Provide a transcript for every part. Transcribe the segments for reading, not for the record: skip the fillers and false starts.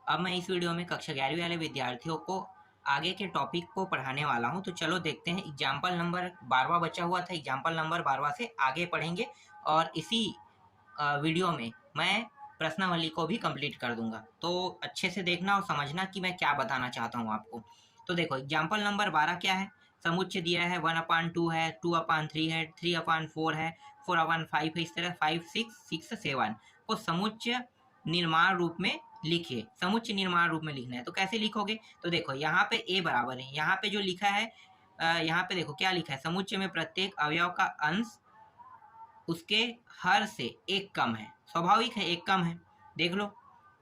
अब मैं इस वीडियो में कक्षा 11वीं वाले विद्यार्थियों को आगे के टॉपिक को पढ़ाने वाला हूं। तो चलो देखते हैं। एग्जाम्पल नंबर 12वां बचा हुआ था, एग्जाम्पल नंबर 12वां से आगे पढ़ेंगे और इसी वीडियो में मैं प्रश्नावली को भी कंप्लीट कर दूंगा। तो अच्छे से देखना और समझना कि मैं क्या बताना चाहता हूँ आपको। तो देखो एग्जाम्पल नंबर 12 क्या है। समुच्चय दिया है 1/2 है, 2/3 है, 3/4 है, 4/5 है, इस तरह 5, 6, 7 को समुच्चय निर्माण रूप में लिखिए। समुच्चय निर्माण रूप में लिखना है तो कैसे लिखोगे। तो देखो यहाँ पे ए बराबर है, यहाँ पे जो लिखा है यहाँ पे देखो क्या लिखा है। समुच्चय में प्रत्येक अवयव का अंश उसके हर से एक कम है। स्वाभाविक है, एक कम है। देख लो,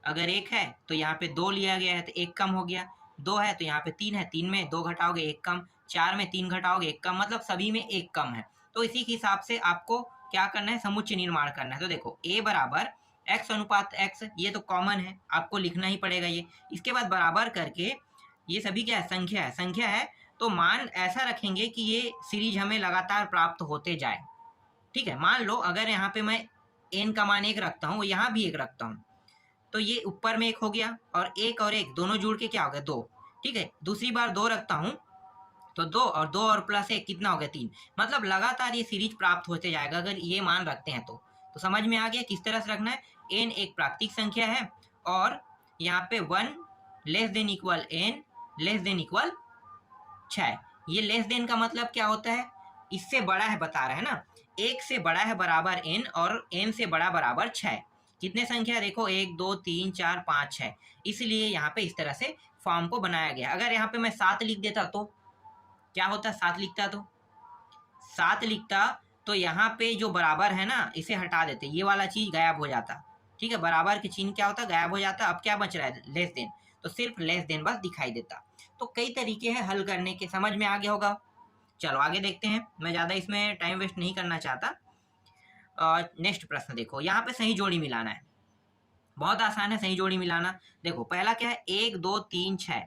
अगर एक है तो यहाँ पे 2 लिया गया है तो एक कम हो गया। 2 है तो यहाँ पे 3 है, 3 में 2 घटाओगे एक कम, 4 में 3 घटाओगे एक कम, मतलब सभी में एक कम है। तो इसी के हिसाब से आपको क्या करना है, समुच्चय निर्माण करना है। तो देखो ए बराबर x अनुपात x, ये तो कॉमन है, आपको लिखना ही पड़ेगा ये। इसके बाद बराबर करके ये सभी क्या है, संख्या है। संख्या है तो मान ऐसा रखेंगे कि ये सीरीज हमें लगातार प्राप्त होते जाए। ठीक है, मान लो अगर यहाँ पे मैं n का मान 1 रखता हूँ, यहाँ भी 1 रखता हूँ, तो ये ऊपर में 1 हो गया और 1 और 1 दोनों जुड़ के क्या हो गया, 2। ठीक है, दूसरी बार 2 रखता हूँ तो 2 और 2 और प्लस 1 कितना हो गया, 3। मतलब लगातार ये सीरीज प्राप्त होते जाएगा अगर ये मान रखते हैं तो समझ में आ गया किस तरह से रखना है। n एक प्राकृतिक संख्या है और यहाँ पे 1 less than equal n less than equal 6। ये लेस देन का मतलब क्या होता है, इससे बड़ा है बता रहा है ना। 1 से बड़ा है बराबर n और n से बड़ा बराबर 6। कितने संख्या देखो, 1 2 3 4 5 6, इसलिए यहाँ पे इस तरह से फॉर्म को बनाया गया। अगर यहाँ पे मैं 7 लिख देता तो क्या होता, 7 लिखता तो 7 लिखता तो यहाँ पे जो बराबर है ना इसे हटा देते, ये वाला चीज गायब हो जाता। ठीक है, बराबर के चिन्ह क्या होता, गायब हो जाता। अब क्या बच रहा है, लेस देन, तो सिर्फ लेस देन बस दिखाई देता। तो कई तरीके हैं हल करने के, समझ में आ गया होगा। चलो आगे देखते हैं, मैं ज़्यादा इसमें टाइम वेस्ट नहीं करना चाहता। नेक्स्ट प्रश्न देखो, यहाँ पे सही जोड़ी मिलाना है। बहुत आसान है सही जोड़ी मिलाना। देखो पहला क्या है, 1 2 3 6।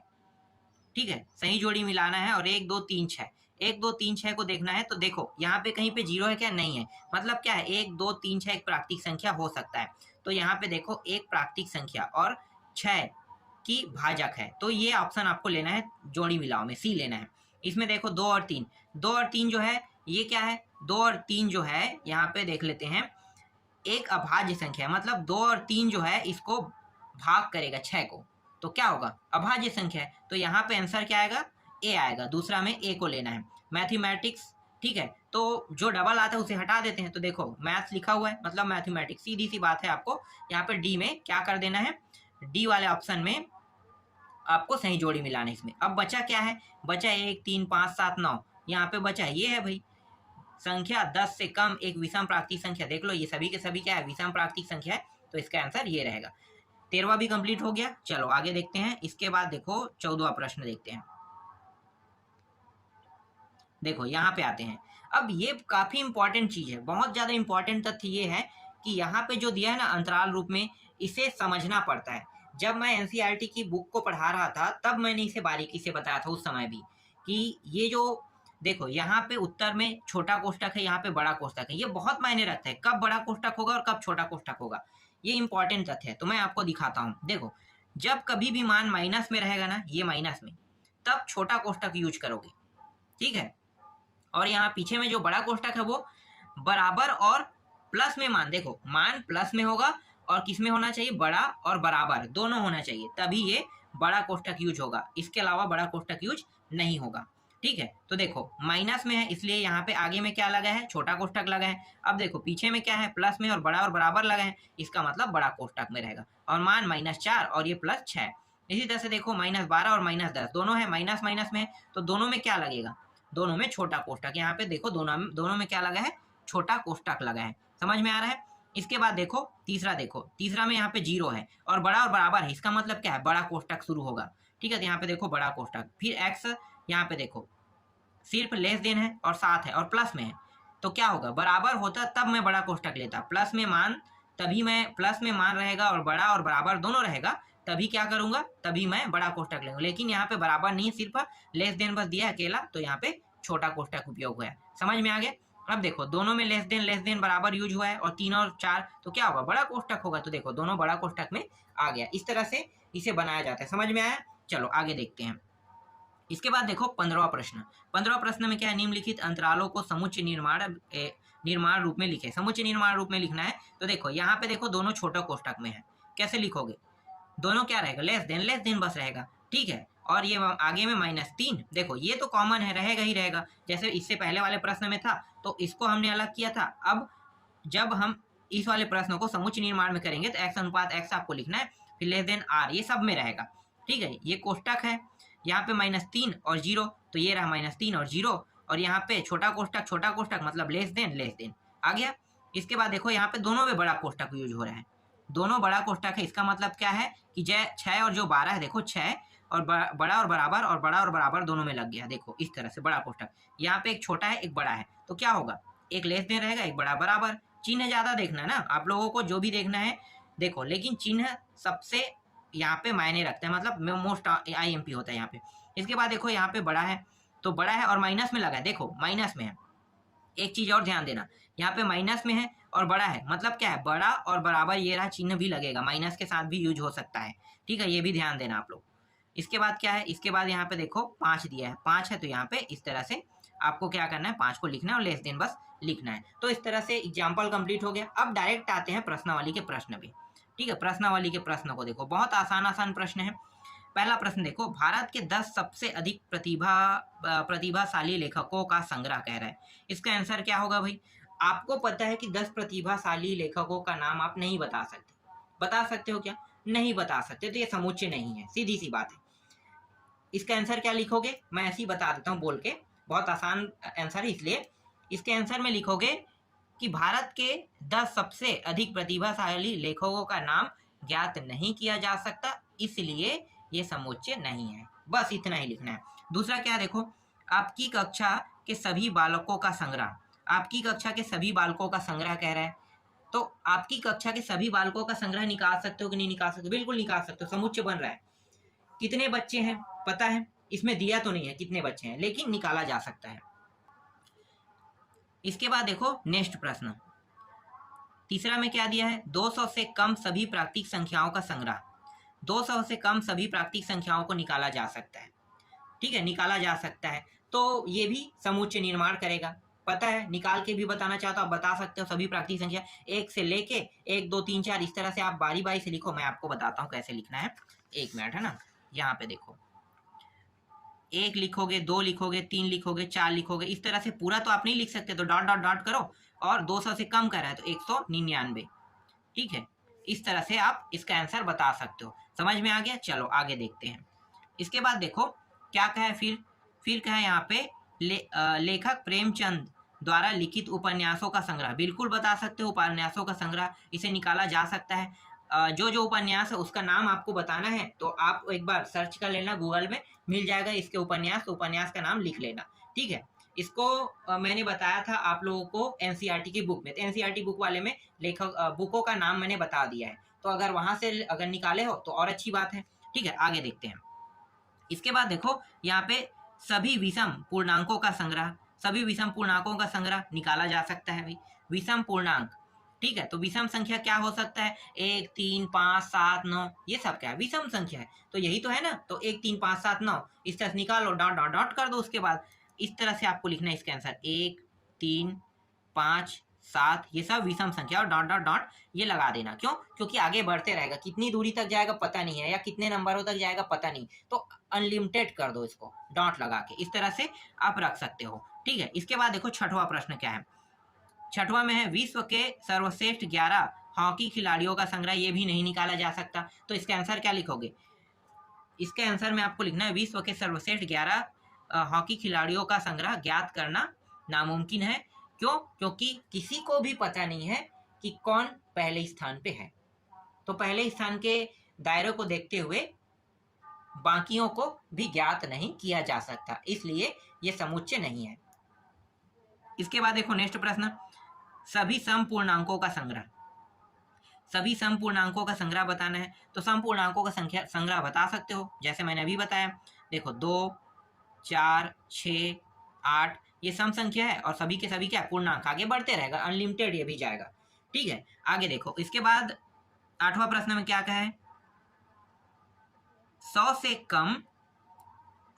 ठीक है, सही जोड़ी मिलाना है और 1 2 3 6, 1 2 3 6 को देखना है। तो देखो यहाँ पे कहीं पे जीरो है क्या, नहीं है। मतलब क्या है, 1 2 3 6 एक प्राकृतिक संख्या हो सकता है। तो यहाँ पे देखो एक प्राकृतिक संख्या और 6 की भाजक है, तो ये ऑप्शन आपको लेना है जोड़ी मिलाओ में, सी लेना है। इसमें देखो 2 और 3, 2 और 3 जो है ये क्या है, 2 और 3 जो है यहाँ पे देख लेते हैं, एक अभाज्य संख्या है। मतलब 2 और 3 जो है इसको भाग करेगा 6 को, तो क्या होगा, अभाज्य संख्या है। तो यहाँ पे आंसर क्या आएगा, ए आएगा। दूसरा में ए को लेना है, मैथमेटिक्स। ठीक है, तो जो डबल आता है उसे हटा देते हैं। तो देखो मैथ्स लिखा हुआ है मतलब मैथमेटिक्स, सीधी सी बात है। आपको यहाँ पे डी में क्या कर देना है, डी वाले ऑप्शन में आपको सही जोड़ी मिलाना है इसमें। अब बचा क्या है, बचा 1 3 5 7 9, यहाँ पे बचा ये है भाई संख्या 10 से कम एक विषम प्राकृतिक संख्या। देख लो ये सभी के सभी क्या है, विषम प्राकृतिक संख्या है, तो इसका आंसर ये रहेगा। 13वां भी कंप्लीट हो गया। चलो आगे देखते हैं। इसके बाद देखो 14वां प्रश्न देखते हैं। देखो यहाँ पे आते हैं। अब ये काफी इंपॉर्टेंट चीज है, बहुत ज्यादा इंपॉर्टेंट तथ्य ये है कि यहाँ पे जो दिया है ना अंतराल रूप में, इसे समझना पड़ता है। जब मैं एनसीईआरटी की बुक को पढ़ा रहा था तब मैंने इसे बारीकी से बताया था उस समय भी, कि ये जो देखो यहाँ पे उत्तर में छोटा कोष्टक है, यहाँ पे बड़ा कोष्टक है। ये बहुत मायने रखता है कब बड़ा कोष्टक होगा और कब छोटा कोष्टक होगा, ये इंपॉर्टेंट तथ्य है। तो मैं आपको दिखाता हूँ। देखो जब कभी भी मान माइनस में रहेगा ना, ये माइनस में, तब छोटा कोष्टक यूज करोगे। ठीक है, और यहाँ पीछे में जो बड़ा कोष्टक है वो बराबर और प्लस में मान, देखो मान प्लस में होगा और किस में होना चाहिए, बड़ा और बराबर दोनों होना चाहिए, तभी ये बड़ा कोष्टक यूज होगा। इसके अलावा बड़ा कोष्टक यूज नहीं होगा। ठीक है, तो देखो माइनस में है इसलिए यहाँ पे आगे में क्या लगा है, छोटा कोष्टक लगा है। अब देखो पीछे में क्या है, प्लस में और बड़ा और बराबर लगा है, इसका मतलब बड़ा कोष्टक में रहेगा। और मान -4 और ये +6। इसी तरह से देखो -12 और -10 दोनों है, माइनस माइनस में, तो दोनों में क्या लगेगा, दोनों में छोटा कोष्टक। यहाँ पे देखो दोनों में क्या लगा है, छोटा कोष्टक लगा है। समझ में आ रहा है। इसके बाद देखो तीसरा, देखो तीसरा में यहाँ पे 0 है और बड़ा और बराबर है, इसका मतलब क्या है, बड़ा कोष्टक शुरू होगा। ठीक है, तो यहाँ पे देखो बड़ा कोष्टक, फिर x यहाँ पे देखो सिर्फ लेस देन है और 7 है और प्लस में है, तो क्या होगा, बराबर होता तब मैं बड़ा कोष्टक लेता। प्लस में मान, तभी मैं प्लस में मान रहेगा और बड़ा और बराबर दोनों रहेगा, तभी क्या करूंगा, तभी मैं बड़ा कोष्टक लूंगा। लेकिन यहाँ पे बराबर नहीं, सिर्फ लेस देन बस दिया अकेला, तो यहाँ पे छोटा कोष्टक उपयोग हुआ है। समझ में आ गया। अब देखो दोनों में लेस देन बराबर यूज हुआ है और 3 और 4, तो क्या होगा, बड़ा कोष्टक होगा। तो देखो दोनों बड़ा कोष्टक में आ गया। इस तरह से इसे बनाया जाता है। समझ में आया? चलो आगे देखते हैं। इसके बाद देखो 15वां प्रश्न। 15वां प्रश्न में क्या है, निम्नलिखित अंतरालों को समुच्चय निर्माण रूप में लिखे। समुच्चय निर्माण रूप में लिखना है तो देखो यहाँ पे देखो दोनों छोटा कोष्टक में है, कैसे लिखोगे, दोनों क्या रहेगा, लेस देन बस रहेगा, ठीक है। और ये आगे में -3, देखो ये तो कॉमन है, रहेगा ही रहेगा, जैसे इससे पहले वाले प्रश्न में था तो इसको हमने अलग किया था। अब जब हम इस वाले प्रश्न को समुच्चय निर्माण में करेंगे तो x अनुपात x आपको लिखना है, फिर लेस देन r, ये सब में रहेगा, ठीक है। ये कोष्टक है, यहाँ पे -3 और 0, तो ये रहा -3 और 0, और यहाँ पे छोटा कोष्टक मतलब लेस देन आ गया। इसके बाद देखो यहाँ पे दोनों में बड़ा कोष्टक यूज हो रहा है, दोनों बड़ा कोष्टक है, इसका मतलब क्या है कि 6 और जो 12 है, देखो 6 और बड़ा और बराबर और बड़ा और बराबर दोनों में लग गया, देखो इस तरह से बड़ा कोष्टक। यहाँ पे एक छोटा है एक बड़ा है, तो क्या होगा, एक लेस देन रहेगा एक बड़ा बराबर। चिन्ह ज्यादा देखना है ना आप लोगों को, जो भी देखना है देखो, लेकिन चिन्ह सबसे यहाँ पे मायने रखते हैं, मतलब मोस्ट IMP होता है यहाँ पे। इसके बाद देखो यहाँ पे बड़ा है, तो बड़ा है और माइनस में लगा है, देखो माइनस में है। एक चीज और ध्यान देना, यहाँ पे माइनस में है और बड़ा है, मतलब क्या है, बड़ा और बराबर, ये रहा चिन्ह भी लगेगा, माइनस के साथ भी यूज हो सकता है, ठीक है, ये भी ध्यान देना आप लोग। इसके बाद क्या है, इसके बाद यहाँ पे देखो 5 दिया है, 5 है तो यहाँ पे इस तरह से आपको क्या करना है, 5 को लिखना है और लेस देन बस लिखना है। तो इस तरह से एग्जाम्पल कंप्लीट हो गया। अब डायरेक्ट आते हैं प्रश्नावली के प्रश्न पे, ठीक है। प्रश्नावली के प्रश्न को देखो, बहुत आसान प्रश्न है। पहला प्रश्न देखो, भारत के 10 सबसे अधिक प्रतिभाशाली लेखकों का संग्रह कह रहा है, इसका आंसर क्या होगा भाई। आपको पता है कि 10 प्रतिभाशाली लेखकों का नाम आप नहीं बता सकते, बता सकते हो क्या, नहीं बता सकते, तो ये समुच्चय नहीं है, सीधी सी बात है। इसका आंसर क्या लिखोगे, मैं ऐसे ही बता देता हूँ बोल के, बहुत आसान आंसर है, इसलिए इसके आंसर में लिखोगे कि भारत के 10 सबसे अधिक प्रतिभाशाली लेखकों का नाम ज्ञात नहीं किया जा सकता, इसलिए ये समुच्चय नहीं है, बस इतना ही लिखना है। दूसरा क्या देखो, आपकी कक्षा के सभी बालकों का संग्रह, आपकी कक्षा के सभी बालकों का संग्रह कह रहा है, तो आपकी कक्षा के सभी बालकों का संग्रह निकाल सकते हो कि नहीं निकाल सकते, बिल्कुल निकाल सकते हो, समुच्चय बन रहा है। कितने बच्चे हैं पता है, इसमें दिया तो नहीं है कितने बच्चे हैं, लेकिन निकाला जा सकता है। इसके बाद देखो नेक्स्ट प्रश्न, तीसरा में क्या दिया है, 200 से कम सभी प्राकृतिक संख्याओं का संग्रह, 200 से कम सभी प्राकृतिक संख्याओं को निकाला जा सकता है, ठीक है, निकाला जा सकता है, तो ये भी समुच्चय निर्माण करेगा, पता है, निकाल के भी बताना चाहता हूँ, आप बता सकते हो। सभी प्राकृतिक संख्या 1 से लेके 1 2 3 4 इस तरह से आप बारी बारी से लिखो, मैं आपको बताता हूँ कैसे लिखना है, 1 मिनट है ना। यहाँ पे देखो 1 लिखोगे, 2 लिखोगे, 3 लिखोगे, 4 लिखोगे, इस तरह से पूरा तो आप नहीं लिख सकते, तो डॉट डॉट डॉट करो, और 200 से कम कर रहा है तो 199, ठीक है, इस तरह से आप इसका आंसर बता सकते हो। समझ में आ गया, चलो आगे देखते हैं। इसके बाद देखो क्या कहा है, फिर कहा है यहाँ पे लेखक प्रेमचंद द्वारा लिखित उपन्यासों का संग्रह, बिल्कुल बता सकते हो, उपन्यासों का संग्रह, इसे निकाला जा सकता है। जो उपन्यास है उसका नाम आपको बताना है, तो आप एक बार सर्च कर लेना, गूगल में मिल जाएगा इसके उपन्यास का नाम लिख लेना, ठीक है। इसको मैंने बताया था आप लोगों को एनसीईआरटी की बुक में, तो एनसीईआरटी बुक वाले में लेखक बुकों का नाम मैंने बता दिया है, तो अगर वहां से अगर निकाले हो तो और अच्छी बात है, ठीक है। आगे देखते हैं। इसके बाद देखो यहाँ पे सभी विषम पूर्णांकों का संग्रह, सभी विषम पूर्णांकों का संग्रह निकाला जा सकता है भाई, विषम पूर्णांक, ठीक है। तो विषम संख्या क्या हो सकता है, 1 3 5 7 9, ये सब क्या है, विषम संख्या है, तो यही तो है ना, तो 1 3 5 7 9 इस तरह से निकालो, डॉट डॉट डॉट कर दो, उसके बाद इस तरह से आपको लिखना है इसका आंसर, 1 3 5 7, ये सब विषम संख्या, और डॉट डॉट डॉट ये लगा देना, क्यों, क्योंकि आगे बढ़ते रहेगा, कितनी दूरी तक जाएगा पता नहीं है, या कितने नंबरों तक जाएगा पता नहीं, तो अनलिमिटेड कर दो इसको डॉट लगा के, इस तरह से आप रख सकते हो, ठीक है। इसके बाद देखो छठवां प्रश्न क्या है, छठवां में है विश्व के सर्वश्रेष्ठ 11 हॉकी खिलाड़ियों का संग्रह, ये भी नहीं निकाला जा सकता, तो इसका आंसर क्या लिखोगे, इसके आंसर में आपको लिखना है विश्व के सर्वश्रेष्ठ 11 हॉकी खिलाड़ियों का संग्रह ज्ञात करना नामुमकिन है, क्यों, क्योंकि किसी को भी पता नहीं है कि कौन पहले स्थान पे है, तो पहले स्थान के दायरे को देखते हुए बाकियों को भी ज्ञात नहीं किया जा सकता, इसलिए ये समुच्चय नहीं है। इसके बाद देखो नेक्स्ट प्रश्न, सभी समपूर्णांकों का संग्रह, सभी समपूर्णांकों का संग्रह बताना है, तो समपूर्णांकों का संग्रह बता सकते हो, जैसे मैंने अभी बताया, देखो 2 4 6 8, ये सम संख्या है, और सभी के सभी क्या पूर्णांक, आगे बढ़ते रहेगा, अनलिमिटेड ये भी जाएगा, ठीक है। आगे देखो, इसके बाद 8वां प्रश्न में क्या कहा है, 100 से कम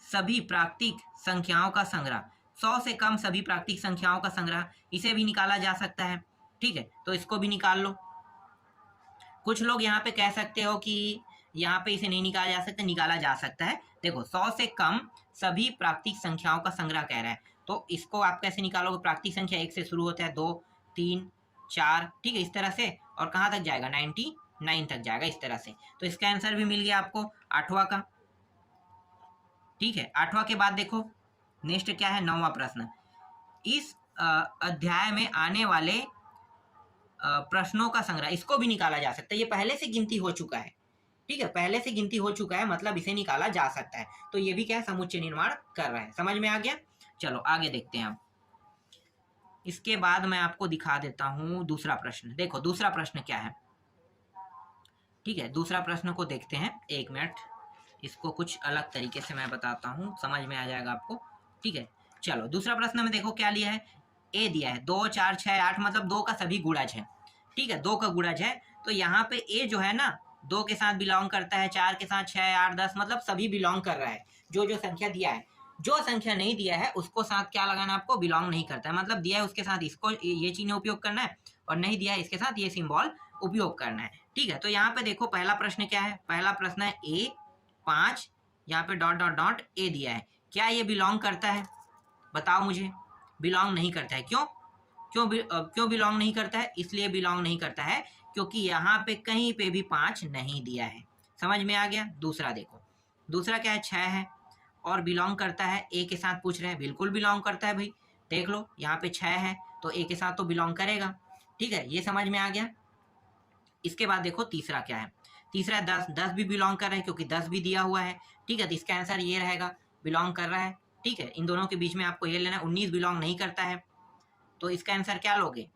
सभी प्राकृतिक संख्याओं का संग्रह, 100 से कम सभी प्राकृतिक संख्याओं का संग्रह, इसे भी निकाला जा सकता है। ठीक है, तो इसको भी निकाल लो। कुछ लोग यहाँ पे कह सकते हो कि यहाँ पे इसे नहीं निकाला जा सकता, निकाला जा सकता है। देखो 100 से कम सभी प्राकृतिक संख्याओं का संग्रह कह रहा है, तो इसको आप कैसे निकालोगे? प्राकृतिक संख्या 1 से शुरू होता है, 2 3 4, ठीक है, इस तरह से, और कहाँ तक जाएगा? 99 तक जाएगा, इस तरह से। तो इसका आंसर भी मिल गया आपको 8वां का। ठीक है, 8वां के बाद देखो नेक्स्ट क्या है, 9वां प्रश्न। इस अध्याय में आने वाले प्रश्नों का संग्रह, इसको भी निकाला जा सकता है। ये पहले से गिनती हो चुका है, ठीक है, पहले से गिनती हो चुका है, मतलब इसे निकाला जा सकता है। तो ये भी क्या है? समुच्चय निर्माण कर रहा है। समझ में आ गया? चलो आगे देखते हैं अब। इसके बाद मैं आपको दिखा देता हूं दूसरा प्रश्न। देखो दूसरा प्रश्न क्या है, ठीक है, दूसरा प्रश्न को देखते हैं। 1 मिनट, इसको कुछ अलग तरीके से मैं बताता हूँ, समझ में आ जाएगा आपको। ठीक है, चलो दूसरा प्रश्न में देखो क्या लिया है, ए दिया है 2 4 6 8, मतलब 2 का सभी गुणज है। ठीक है, 2 का गुणज है, तो यहाँ पे ए जो है ना 2 के साथ बिलोंग करता है, 4 के साथ, 6 8 10, मतलब सभी बिलोंग कर रहा है। जो जो संख्या दिया है, जो संख्या नहीं दिया है उसको साथ क्या लगाना आपको? बिलोंग नहीं करता है। मतलब दिया है उसके साथ इसको ये चिन्ह उपयोग करना है, और नहीं दिया है इसके साथ ये सिंबल उपयोग करना है। ठीक है, तो यहाँ पे देखो पहला प्रश्न क्या है, पहला प्रश्न है ए 5, यहाँ पे डॉट डॉट डॉट ए दिया है, क्या ये बिलोंग करता है? बताओ मुझे। बिलोंग नहीं करता है, क्यों? क्यों बिलोंग नहीं करता है? इसलिए बिलोंग नहीं करता है क्योंकि यहाँ पे कहीं पे भी 5 नहीं दिया है। समझ में आ गया? दूसरा देखो, दूसरा क्या है, 6 है और बिलोंग करता है, ए के साथ पूछ रहे हैं, बिल्कुल बिलोंग करता है भाई। देख लो यहाँ पे 6 है तो ए के साथ तो बिलोंग करेगा। ठीक है, ये समझ में आ गया। इसके बाद देखो तीसरा क्या है, तीसरा 10, 10 भी बिलोंग कर रहे हैं क्योंकि 10 भी दिया हुआ है। ठीक है, तो इसका आंसर ये रहेगा, बिलोंग कर रहा है। ठीक है, इन दोनों के बीच में आपको ये लेना है, 19 बिलोंग नहीं करता है, तो इसका आंसर क्या लोगे?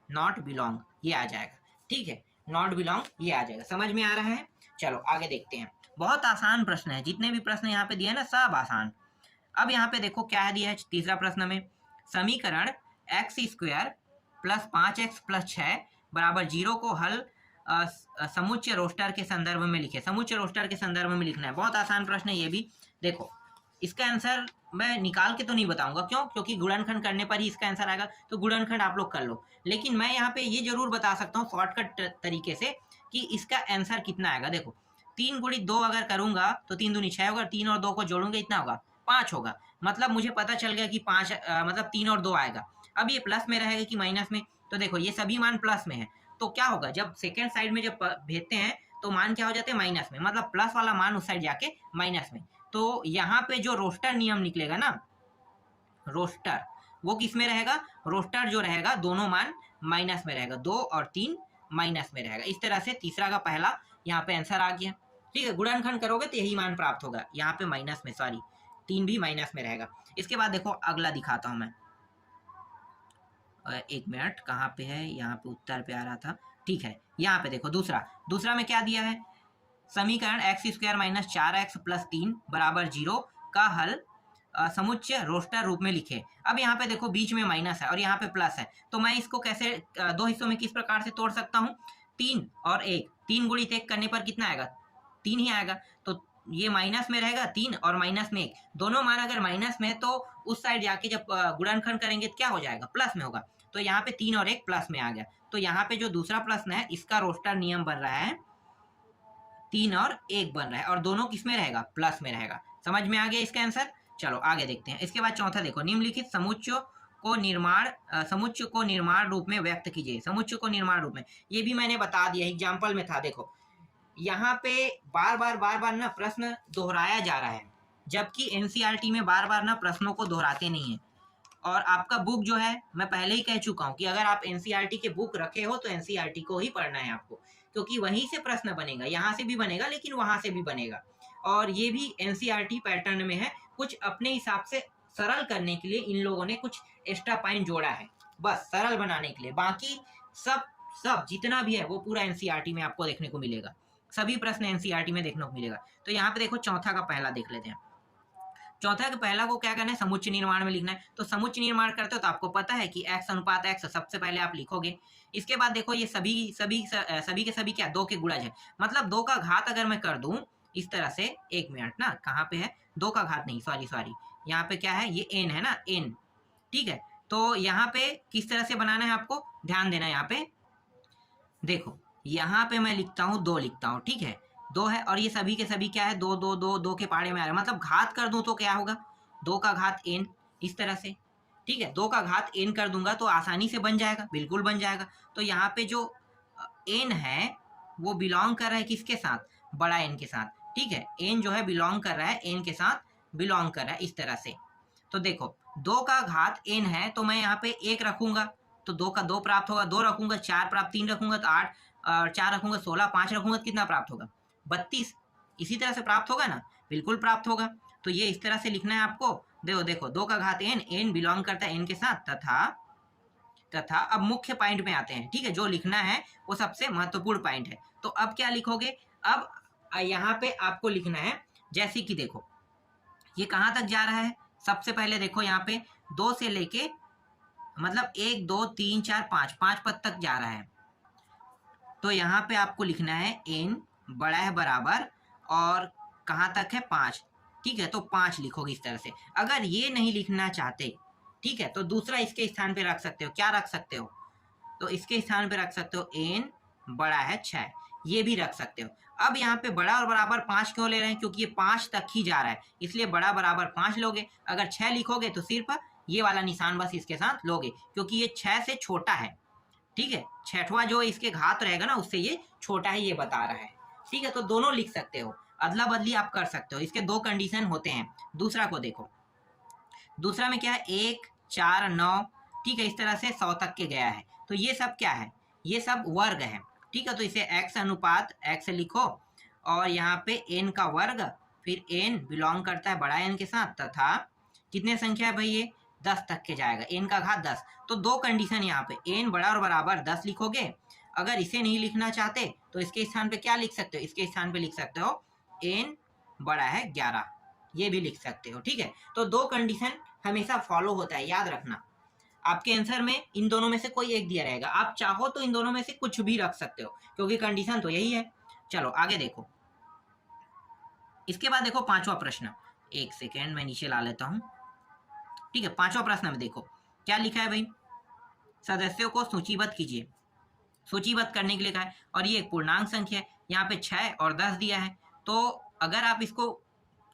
नॉट बिलोंग, ये आ जाएगा। ठीक है, नॉट बिलोंग ये आ जाएगा। समझ में आ रहा है? चलो आगे देखते हैं। बहुत आसान प्रश्न है, जितने भी प्रश्न यहाँ पे दिए ना सब आसान। अब यहाँ पे देखो क्या दिया है तीसरा प्रश्न में, समीकरण x² + 5x + 6 = 0 को हल समुच्चय रोस्टर के संदर्भ में लिखे। समुच्चय रोस्टर के संदर्भ में लिखना है। बहुत आसान प्रश्न है ये भी। देखो इसका आंसर मैं निकाल के तो नहीं बताऊंगा, क्यों? क्योंकि गुणनखंड करने पर ही इसका आंसर आएगा, तो गुणनखंड आप लोग कर लो। लेकिन मैं यहाँ पे ये जरूर बता सकता हूँ शॉर्टकट तरीके से कि इसका आंसर कितना आएगा। देखो 3 × 2 अगर करूंगा तो 3 दूनी 6 होगा, 3 और 2 को जोड़ूंगा इतना होगा 5 होगा। मतलब मुझे पता चल गया कि 5 मतलब 3 और 2 आएगा। अब ये प्लस में रहेगा कि माइनस में? तो देखो ये सभी मान प्लस में है, तो क्या होगा जब सेकेंड साइड में जब भेजते हैं तो मान क्या हो जाते हैं? माइनस में, मतलब प्लस वाला मान उस साइड जाके माइनस में। तो यहाँ पे जो रोस्टर नियम निकलेगा ना, रोस्टर, वो किस में रहेगा? रोस्टर जो रहेगा दोनों मान माइनस में रहेगा, 2 और 3 माइनस में रहेगा। इस तरह से तीसरा का पहला यहाँ पे आंसर आ गया। ठीक है, गुणनखंड करोगे तो यही मान प्राप्त होगा, यहाँ पे माइनस में, सॉरी 3 भी माइनस में रहेगा। इसके बाद देखो अगला दिखाता हूँ मैं। 1 मिनट, कहाँ पे है? यहाँ पे उत्तर पे आ रहा था। ठीक है, यहाँ पे देखो दूसरा में क्या दिया है, समीकरण x² - 4x + 3 = 0 का हल समुच्चय रोस्टर रूप में लिखे। अब यहाँ पे देखो बीच में माइनस है और यहाँ पे प्लस है, तो मैं इसको कैसे दो हिस्सों में किस प्रकार से तोड़ सकता हूँ? 3 और 1, 3 × 1 करने पर कितना आएगा? 3 ही आएगा। तो ये माइनस में रहेगा 3 और माइनस में 1, दोनों मान अगर माइनस में है तो उस साइड जाके जब गुणनखंड करेंगे तो क्या हो जाएगा? प्लस में होगा। तो यहाँ पे 3 और 1 प्लस में आ गया। तो यहाँ पे जो दूसरा प्रश्न है इसका रोस्टर नियम बन रहा है 3 और 1 बन रहा है, और दोनों किस में रहेगा? प्लस में रहेगा। समझ में आ गया इसका आंसर? चलो आगे देखते हैं। इसके बाद चौथा देखो, निम्नलिखित समुच्चय को निर्माण रूप में व्यक्त कीजिए। समुच्चय को निर्माण रूप में, ये भी मैंने बता दिया, एग्जाम्पल में था। देखो यहाँ पे बार बार ना प्रश्न दोहराया जा रहा है, जबकि एनसीईआरटी में बार बार ना प्रश्नों को दोहराते नहीं है। और आपका बुक जो है, मैं पहले ही कह चुका हूँ कि अगर आप एनसीईआरटी के बुक रखे हो तो एनसीईआरटी को ही पढ़ना है आपको, क्योंकि वहीं से प्रश्न बनेगा। यहाँ से भी बनेगा लेकिन वहां से भी बनेगा, और ये भी एनसीईआरटी पैटर्न में है। कुछ अपने हिसाब से सरल करने के लिए इन लोगों ने कुछ एक्स्ट्रा पॉइंट जोड़ा है, बस सरल बनाने के लिए। बाकी सब जितना भी है वो पूरा एनसीईआरटी में आपको देखने को मिलेगा। सभी प्रश्न एनसीईआरटी में देखने को मिलेगा। तो यहाँ पे देखो चौथा का पहला देख लेते हैं। चौथा का पहला को क्या करना है? समुच्चय निर्माण में लिखना है। तो समुच्चय निर्माण करते हो तो आपको पता है कि x अनुपात x सबसे पहले आप लिखोगे। इसके बाद देखो ये सभी के सभी क्या? 2 के गुणज है, मतलब 2 का घात अगर मैं कर दूं इस तरह से, 1 मिनट ना, कहाँ पे है, 2 का घात नहीं, सॉरी, यहाँ पे क्या है, ये n है ना, n, ठीक है। तो यहाँ पे किस तरह से बनाना है आपको ध्यान देना है। यहाँ पे देखो, यहाँ पे मैं लिखता हूँ 2 लिखता हूँ, ठीक है, 2 है, और ये सभी के सभी क्या है, 2 2 2 2 के पाड़े में आ रहा है, मतलब घात कर दूं तो क्या होगा, 2 का घात n, इस तरह से, ठीक है, 2 का घात n कर दूंगा तो आसानी से बन जाएगा, बिल्कुल बन जाएगा। तो यहाँ पे जो n है वो बिलोंग कर रहा है किसके साथ, बड़ा n के साथ, ठीक है, n जो है बिलोंग कर रहा है n के साथ, बिलोंग कर रहा है इस तरह से। तो देखो 2 का घात n है तो मैं यहाँ पे 1 रखूंगा तो 2 का 2 प्राप्त होगा, 2 रखूंगा 4 प्राप्त, 3 रखूंगा तो 8, और 4 रखूंगा 16, 5 रखूंगा तो कितना प्राप्त होगा, 32। इसी तरह से प्राप्त होगा ना, बिल्कुल प्राप्त होगा। तो ये इस तरह से लिखना है आपको। देखो देखो 2 का घात n बिलोंग करता है n के साथ, तथा अब मुख्य पॉइंट में आते हैं, ठीक है, जो लिखना है वो सबसे महत्वपूर्ण पॉइंट है। तो अब क्या लिखोगे, अब यहाँ पे आपको लिखना है, जैसे कि देखो ये कहाँ तक जा रहा है, सबसे पहले देखो यहाँ पे 2 से लेके मतलब 1 2 3 4 5 पद तक जा रहा है। तो यहाँ पे आपको लिखना है n बड़ा है बराबर, और कहाँ तक है 5, ठीक है, तो 5 लिखोगे इस तरह से। अगर ये नहीं लिखना चाहते, ठीक है, तो दूसरा इसके स्थान पे रख सकते हो, क्या रख सकते हो, तो इसके स्थान पे रख सकते हो n बड़ा है 6, ये भी रख सकते हो। अब यहाँ पे बड़ा और बराबर 5 क्यों ले रहे हैं, क्योंकि ये 5 तक ही जा रहा है, इसलिए बड़ा बराबर 5 लोगे। अगर 6 लिखोगे तो सिर्फ ये वाला निशान बस इसके साथ लोगे, क्योंकि ये 6 से छोटा है, ठीक है, छठवां जो इसके घात रहेगा ना उससे ये छोटा है, ये बता रहा है, ठीक है। तो दोनों लिख सकते हो, अदला बदली आप कर सकते हो, इसके 2 कंडीशन होते हैं। दूसरा को देखो, दूसरा में क्या है, 1 4 9, ठीक है, इस तरह से 100 तक के गया है। तो ये सब क्या है, ये सब वर्ग है, ठीक है। तो इसे x अनुपात x लिखो, और यहाँ पे n का वर्ग, फिर n बिलोंग करता है बड़ा n के साथ, तथा कितने संख्या है भाई, ये 10 तक के जाएगा, n का घात 10। तो 2 कंडीशन यहाँ पे, n बड़ा और बराबर 10 लिखोगे। अगर इसे नहीं लिखना चाहते तो इसके स्थान पे क्या लिख सकते हो, इसके स्थान पे लिख सकते हो n बड़ा है 11, ये भी लिख सकते हो, ठीक है। तो 2 कंडीशन हमेशा फॉलो होता है, याद रखना। आपके आंसर में इन दोनों में से कोई एक दिया रहेगा, आप चाहो तो इन दोनों में से कुछ भी रख सकते हो, क्योंकि कंडीशन तो यही है। चलो आगे देखो, इसके बाद देखो 5वां प्रश्न, 1 सेकेंड मैं नीचे ला लेता हूं, ठीक है। 5वां प्रश्न में देखो क्या लिखा है भाई, सदस्यों को सूचीबद्ध कीजिए, सूचीबद्ध करने के लिए कहा है, और ये एक पूर्णांक संख्या है, यहाँ पे 6 और 10 दिया है। तो अगर आप इसको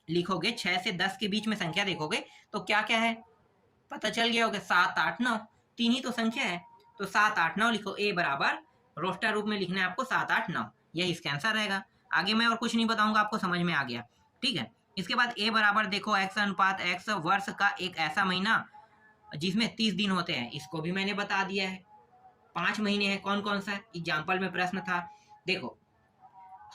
लिखोगे 6 से 10 के बीच में संख्या देखोगे तो क्या क्या है, पता चल गया होगा, 7 8 9, 3 ही तो संख्या है। तो 7 8 9 लिखो, ए बराबर रोस्टर रूप में लिखना है आपको 7 8 9, यही इसका आंसर रहेगा। आगे मैं और कुछ नहीं बताऊंगा, आपको समझ में आ गया, ठीक है। इसके बाद ए बराबर देखो x अनुपात x, वर्ष का एक ऐसा महीना जिसमें 30 दिन होते हैं, इसको भी मैंने बता दिया है। 5 महीने हैं, कौन कौन सा है, एग्जाम्पल में प्रश्न था। देखो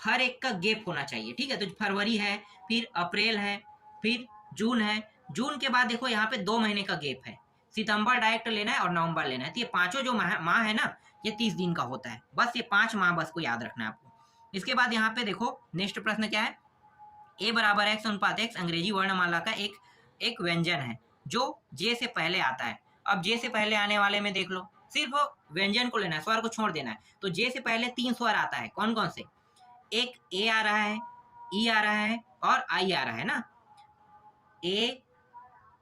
हर एक का गैप होना चाहिए, ठीक है। तो फरवरी है, फिर अप्रैल है, फिर जून है, जून के बाद देखो यहाँ पे 2 महीने का गैप है, सितंबर डायरेक्ट लेना है और नवंबर लेना है। तो ये पांचों जो माह है ना, ये 30 दिन का होता है, बस ये 5 माह बस को याद रखना है आपको। इसके बाद यहाँ पे देखो नेक्स्ट प्रश्न क्या है, ए बराबर x अनुपात x अंग्रेजी वर्णमाला का एक व्यंजन है जो जे से पहले आता है। अब जे से पहले आने वाले में देख लो, सिर्फ व्यंजन को लेना है, स्वर को छोड़ देना है। तो जे से पहले 3 स्वर आता है, कौन कौन से, एक ए आ रहा है, ई आ रहा है, और आई आ रहा है ना, ए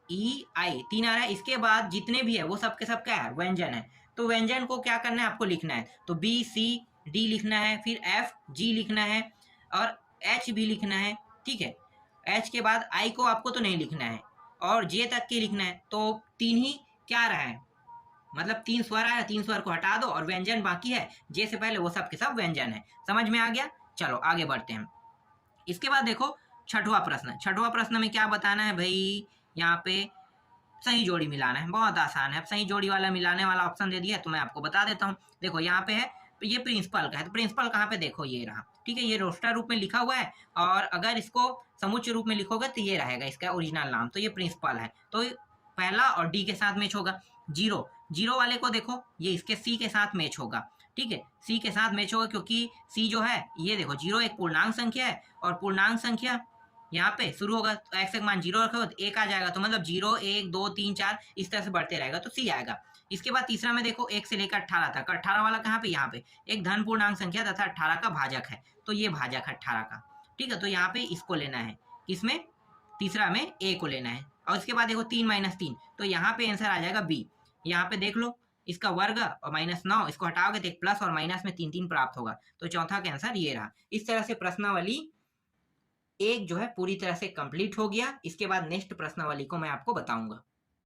ई आई 3 आ रहा है। इसके बाद जितने भी है वो सब के सब क्या है, व्यंजन है। तो व्यंजन को क्या करना है, आपको लिखना है, तो बी सी डी लिखना है, फिर एफ जी लिखना है, और एच भी लिखना है, ठीक है। एच के बाद आई को आपको तो नहीं लिखना है, और जे तक के लिखना है। तो 3 ही क्या रहा है, मतलब 3 स्वर आया, 3 स्वर को हटा दो और व्यंजन बाकी है, जे से पहले वो सब के सब व्यंजन है। समझ में आ गया, चलो आगे बढ़ते हैं। इसके बाद देखो 6वां प्रश्न, 6वां प्रश्न में क्या बताना है भाई, यहाँ पे सही जोड़ी मिलाना है, बहुत आसान है। अब सही जोड़ी वाला मिलाने वाला ऑप्शन दे दिया, तो मैं आपको बता देता हूँ। देखो यहाँ पे है, ये प्रिंसिपल का है, तो प्रिंसिपल कहाँ पे, देखो ये रहा, ठीक है, ये रोस्टर रूप में लिखा हुआ है, और अगर इसको समुच्चय रूप में लिखोगे तो ये रहेगा इसका ओरिजिनल नाम, तो ये प्रिंसिपल है। तो पहला और डी के साथ मैच होगा। जीरो वाले को देखो, ये इसके सी के साथ मैच होगा, ठीक है, सी के साथ मैच होगा, क्योंकि सी जो है ये देखो 0 एक पूर्णांक संख्या है, और पूर्णांक संख्या यहाँ पे शुरू होगा, तो x का मान 0 रखोगे तो 1 आ जाएगा, तो मतलब 0 1 2 3 4 इस तरह से बढ़ते रहेगा, तो सी आएगा। इसके बाद तीसरा में देखो 1 से लेकर 18 तक, 18 वाला कहाँ पे, यहाँ पे एक धन पूर्णांक संख्या तथा 18 का भाजक है, तो ये भाजक है 18 का। ठीक है, तो यहाँ पे इसको लेना है, किसमें, तीसरा में ए को लेना है। और इसके बाद देखो 3 - 3, तो यहाँ पे आंसर आ जाएगा बी। यहाँ पे देख लो, इसका वर्ग और -9, इसको हटाओगे तो एक प्लस और माइनस में 3 प्राप्त होगा, तो चौथा का आंसर ये रहा। इस तरह से प्रश्नावली एक जो है पूरी तरह से कंप्लीट हो गया। इसके बाद नेक्स्ट प्रश्नावली को मैं आपको बताऊंगा।